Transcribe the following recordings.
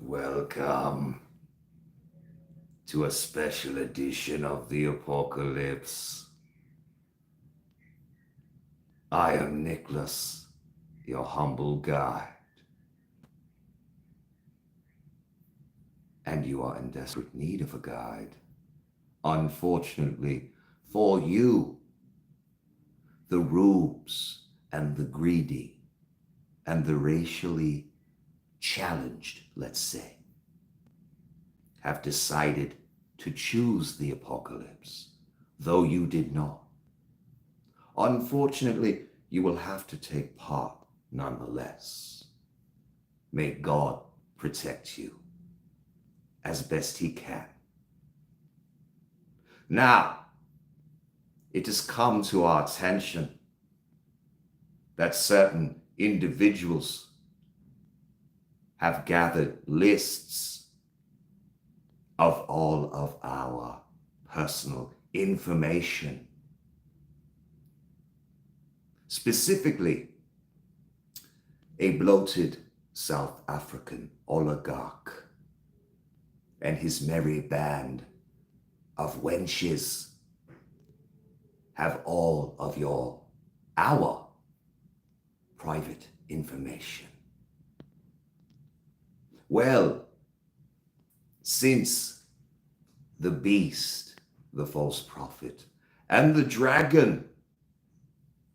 Welcome to a special edition of the Apocalypse. I am Nicholas, your humble guide, and you are in desperate need of a guide. Unfortunately for you, the rubes and the greedy and the racially challenged, let's say, have decided to choose the apocalypse, though you did not. Unfortunately, you will have to take part nonetheless. May God protect you as best He can. Now, it has come to our attention that certain individuals have gathered lists of all of our personal information. Specifically, a bloated South African oligarch and his merry band of wenches have all of our private information. Well, since the beast, the false prophet, and the dragon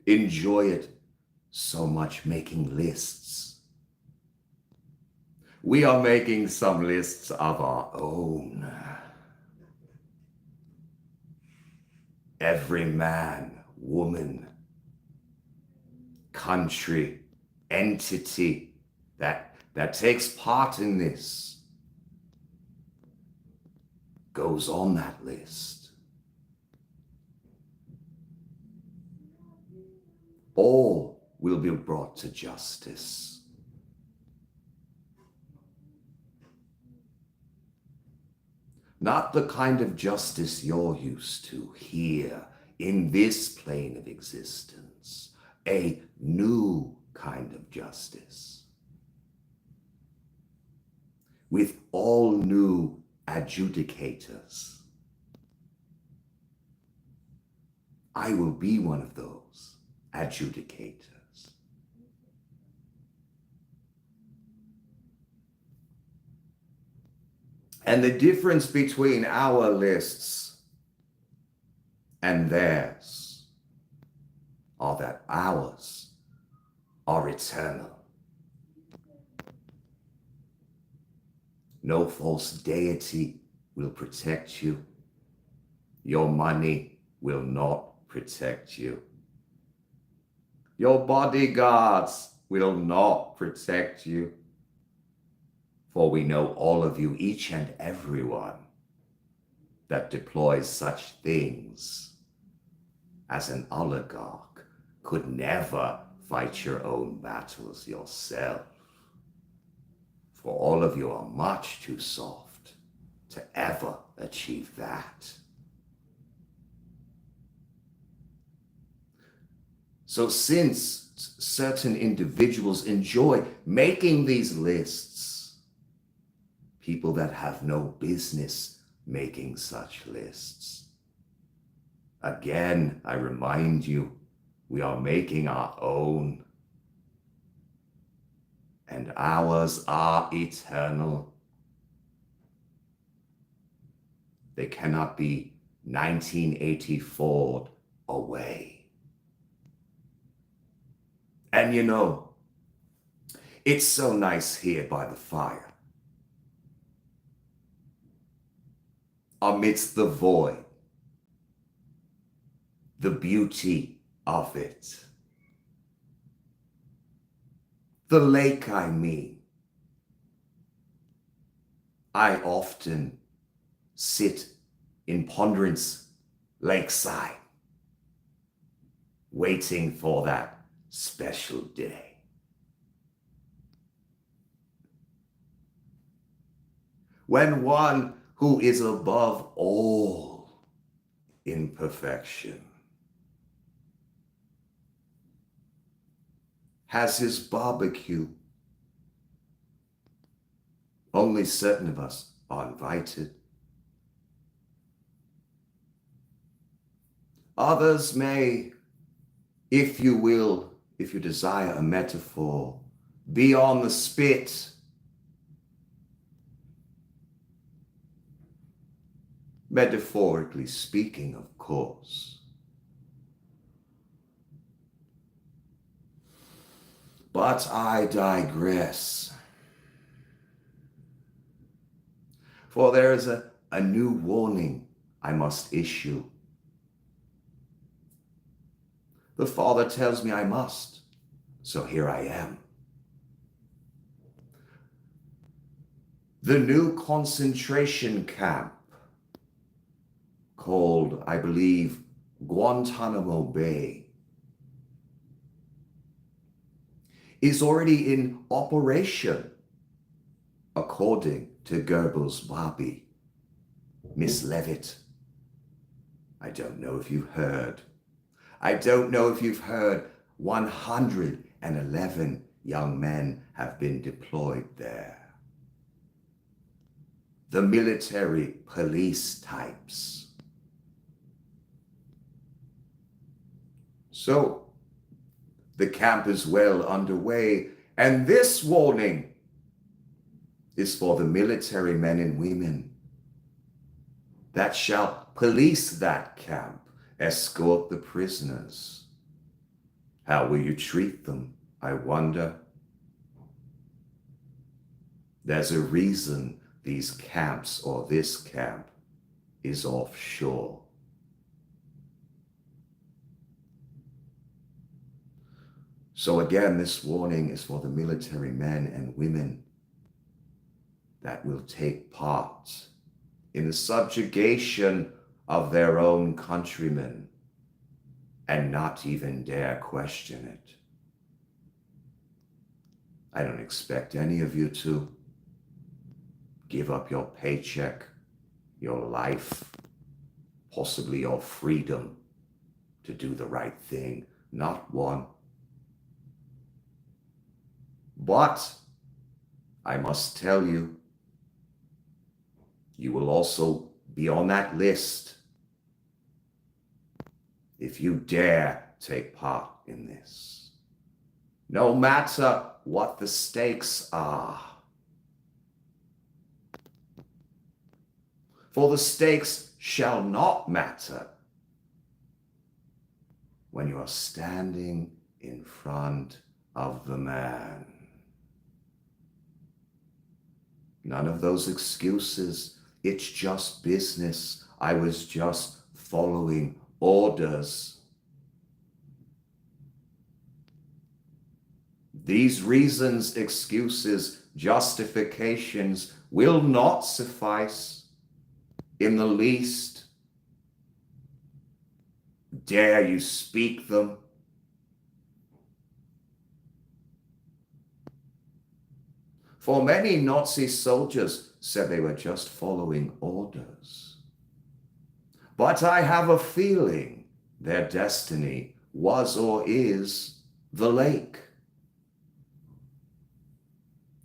enjoy it so much making lists, we are making some lists of our own. Every man, woman, country, entity that takes part in this goes on that list. All will be brought to justice. Not the kind of justice you're used to here in this plane of existence. A new kind of justice. With all new adjudicators. I will be one of those adjudicators. And the difference between our lists and theirs are that ours are eternal. No false deity will protect you. Your money will not protect you. Your bodyguards will not protect you. For we know all of you, each and every one, that deploys such things as an oligarch could never fight your own battles yourself. For all of you are much too soft to ever achieve that. So since certain individuals enjoy making these lists, people that have no business making such lists, again, I remind you, we are making our own. And ours are eternal. They cannot be 1984 away. And you know, it's so nice here by the fire. Amidst the void, the beauty of it. The lake, I mean. I often sit in ponderance lakeside, waiting for that special day. When one who is above all imperfection has his barbecue Only certain of us are invited. Others may, if you will, if you desire a metaphor, be on the spit. Metaphorically speaking, of course. But I digress. For there is a new warning I must issue. The Father tells me I must, so here I am. The new concentration camp, called, I believe, Guantanamo Bay, is already in operation, according to Goebbels' Barbie, Miss Levitt. I don't know if you've heard. I don't know if you've heard 111 young men have been deployed there. The military police types. So, the camp is well underway, and this warning is for the military men and women that shall police that camp, escort the prisoners. How will you treat them, I wonder? There's a reason these camps, or this camp, is offshore. So again, this warning is for the military men and women that will take part in the subjugation of their own countrymen and not even dare question it. I don't expect any of you to give up your paycheck, your life, possibly your freedom to do the right thing. Not one. But I must tell you, you will also be on that list if you dare take part in this, no matter what the stakes are. For the stakes shall not matter when you are standing in front of the man. None of those excuses. It's just business. I was just following orders. These reasons, excuses, justifications will not suffice in the least. Dare you speak them? For many Nazi soldiers said they were just following orders. But I have a feeling their destiny was or is the lake,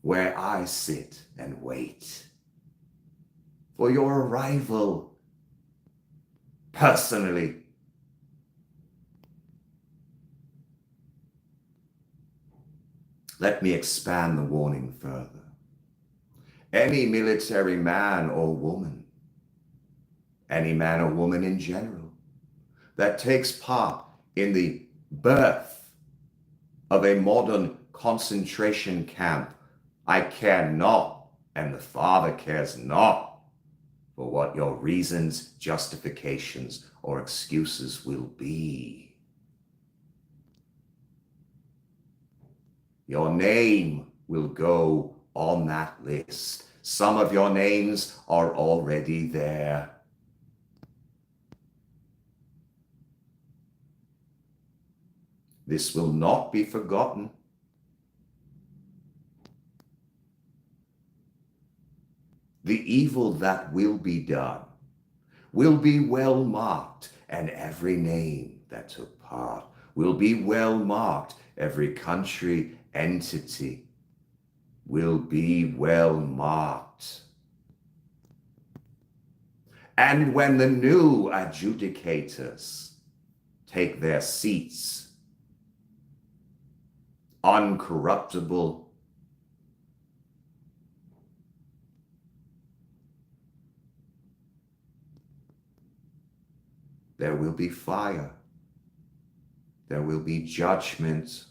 where I sit and wait for your arrival personally. Let me expand the warning further. Any military man or woman, any man or woman in general, that takes part in the birth of a modern concentration camp, I care not, and the Father cares not, for what your reasons, justifications, or excuses will be. Your name will go on that list. Some of your names are already there. This will not be forgotten. The evil that will be done will be well marked, and every name that took part will be well marked, every country, entity. will be well marked. And when the new adjudicators take their seats, uncorruptible, there will be fire, there will be judgment,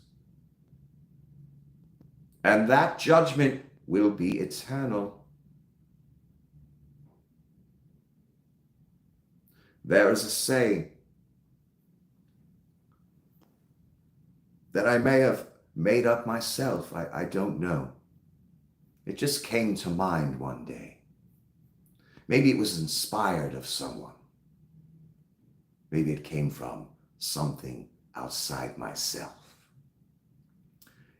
and that judgment will be eternal. There is a saying that I may have made up myself. I don't know. It just came to mind one day. Maybe it was inspired of someone. Maybe it came from something outside myself.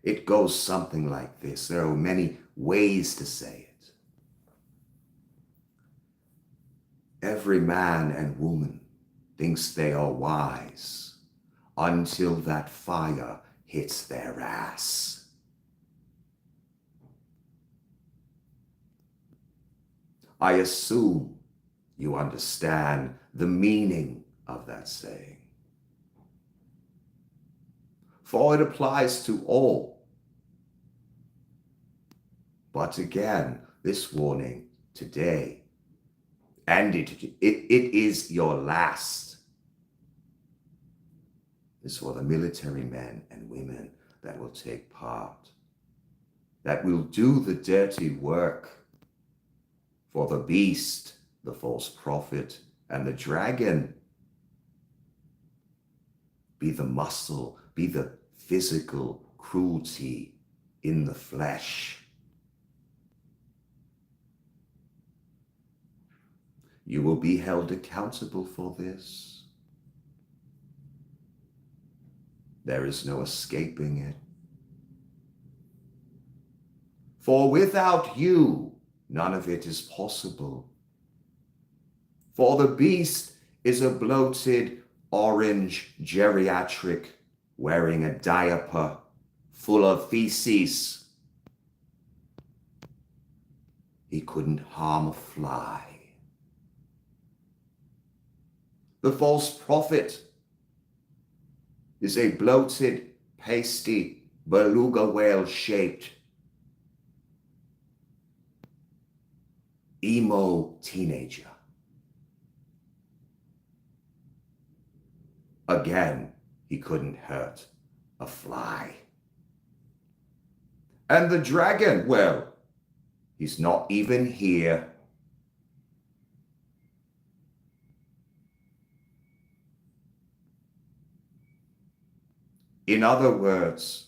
It goes something like this. There are many ways to say it. Every man and woman thinks they are wise until that fire hits their ass. I assume you understand the meaning of that saying. For it applies to all. But again, this warning today, and it is your last, is for the military men and women that will take part, that will do the dirty work for the beast, the false prophet, and the dragon. Be the muscle, be the physical cruelty in the flesh. You will be held accountable for this. There is no escaping it. For without you, none of it is possible. For the beast is a bloated, orange geriatric wearing a diaper full of feces. He couldn't harm a fly. The false prophet is a bloated, pasty, beluga whale-shaped emo teenager. Again, he couldn't hurt a fly. And the dragon, well, he's not even here. In other words,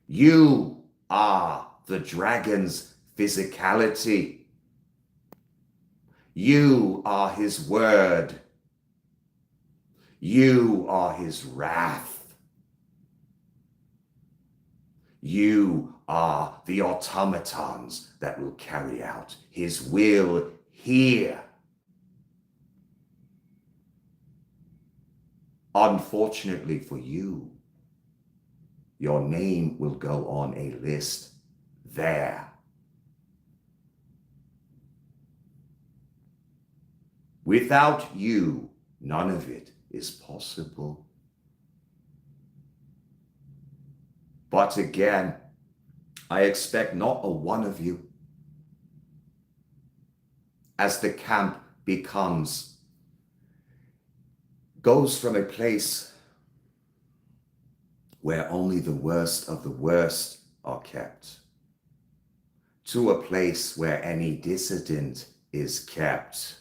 you are the dragon's physicality. You are his word. You are his wrath. You are the automatons that will carry out his will here. Unfortunately for you, your name will go on a list there. Without you, none of it is possible. But again, I expect not a one of you, as the camp goes from a place where only the worst of the worst are kept, to a place where any dissident is kept,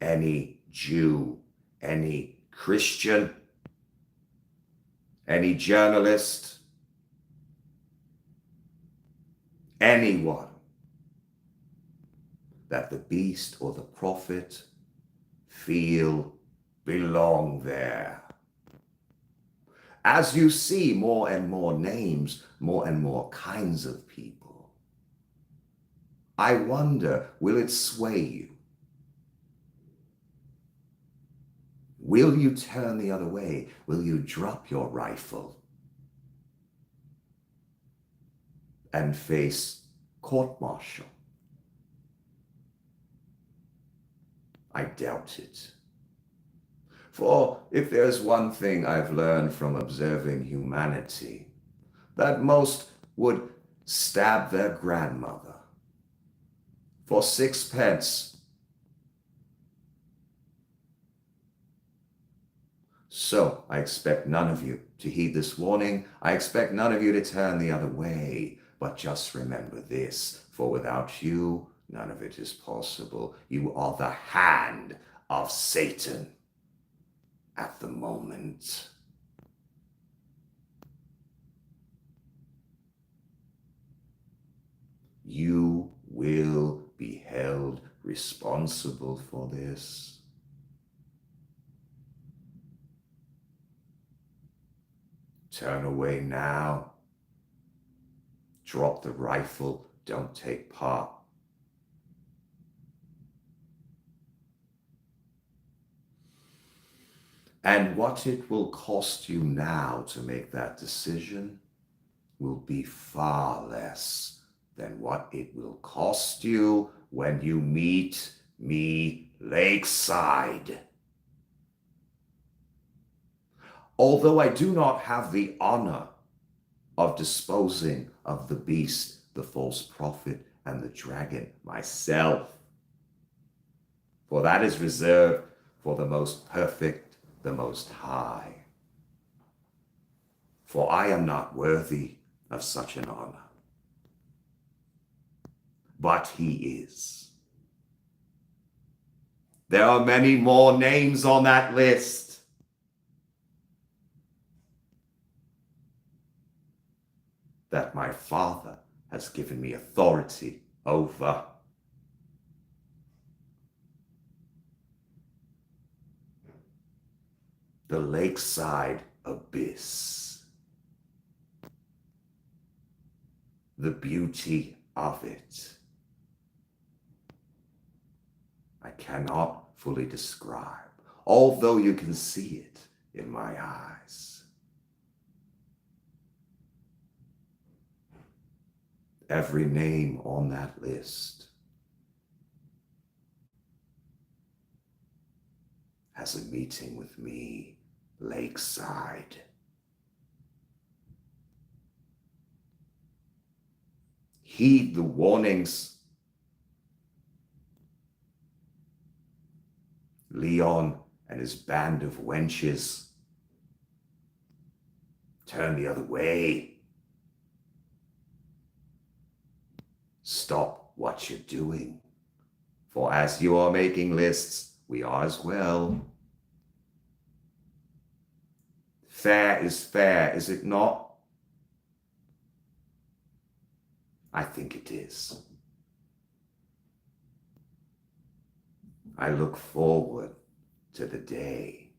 any Jew, any Christian, any journalist, anyone that the beast or the prophet feel belong there. As you see more and more names, more and more kinds of people, I wonder, will it sway you? Will you turn the other way? Will you drop your rifle? and face court-martial? I doubt it. For if there's one thing I've learned from observing humanity, that most would stab their grandmother for 6 pence. So I expect none of you to heed this warning. I expect none of you to turn the other way. But just remember this, for without you, none of it is possible. You are the hand of Satan at the moment. You will be held responsible for this. Turn away now. Drop the rifle. Don't take part. And what it will cost you now to make that decision will be far less than what it will cost you when you meet me lakeside. Although I do not have the honor of disposing of the beast, the false prophet, and the dragon myself, for that is reserved for the most perfect, the most high. For I am not worthy of such an honor. But he is. There are many more names on that list. That my Father has given me authority over. The lakeside abyss. The beauty of it. I cannot fully describe, although you can see it in my eyes. Every name on that list has a meeting with me, lakeside. Heed the warnings. Leon and his band of wenches. Turn the other way. Stop what you're doing. For as you are making lists, we are as well. Fair is fair, is it not? I think it is. I look forward to the day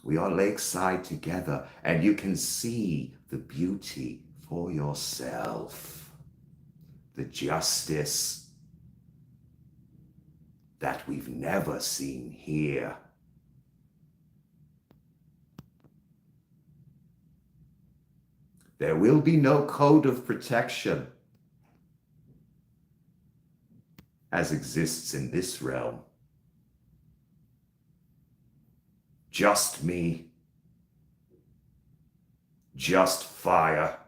we are lakeside together and you can see the beauty for yourself, the justice that we've never seen here. There will be no code of protection as exists in this realm. Just me. Just fire.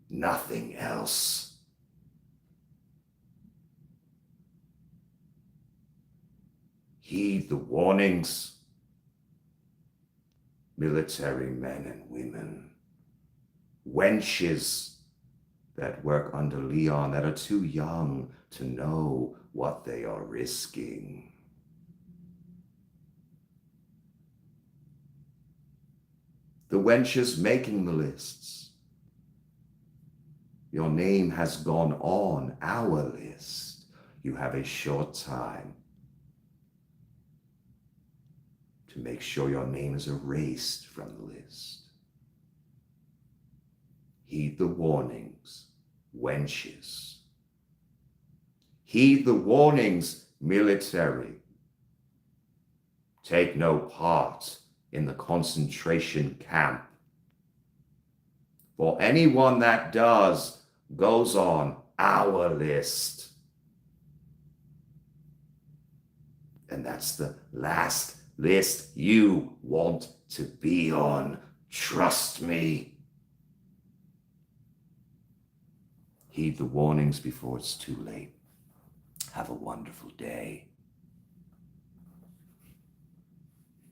Nothing else. Heed the warnings. Military men and women. Wenches that work under Leon that are too young to know what they are risking. The wenches making the lists. Your name has gone on our list. You have a short time to make sure your name is erased from the list. Heed the warnings, wenches. Heed the warnings, military. Take no part in the concentration camp. For anyone that does goes on our list. And that's the last list you want to be on. Trust me. Heed the warnings before it's too late. Have a wonderful day.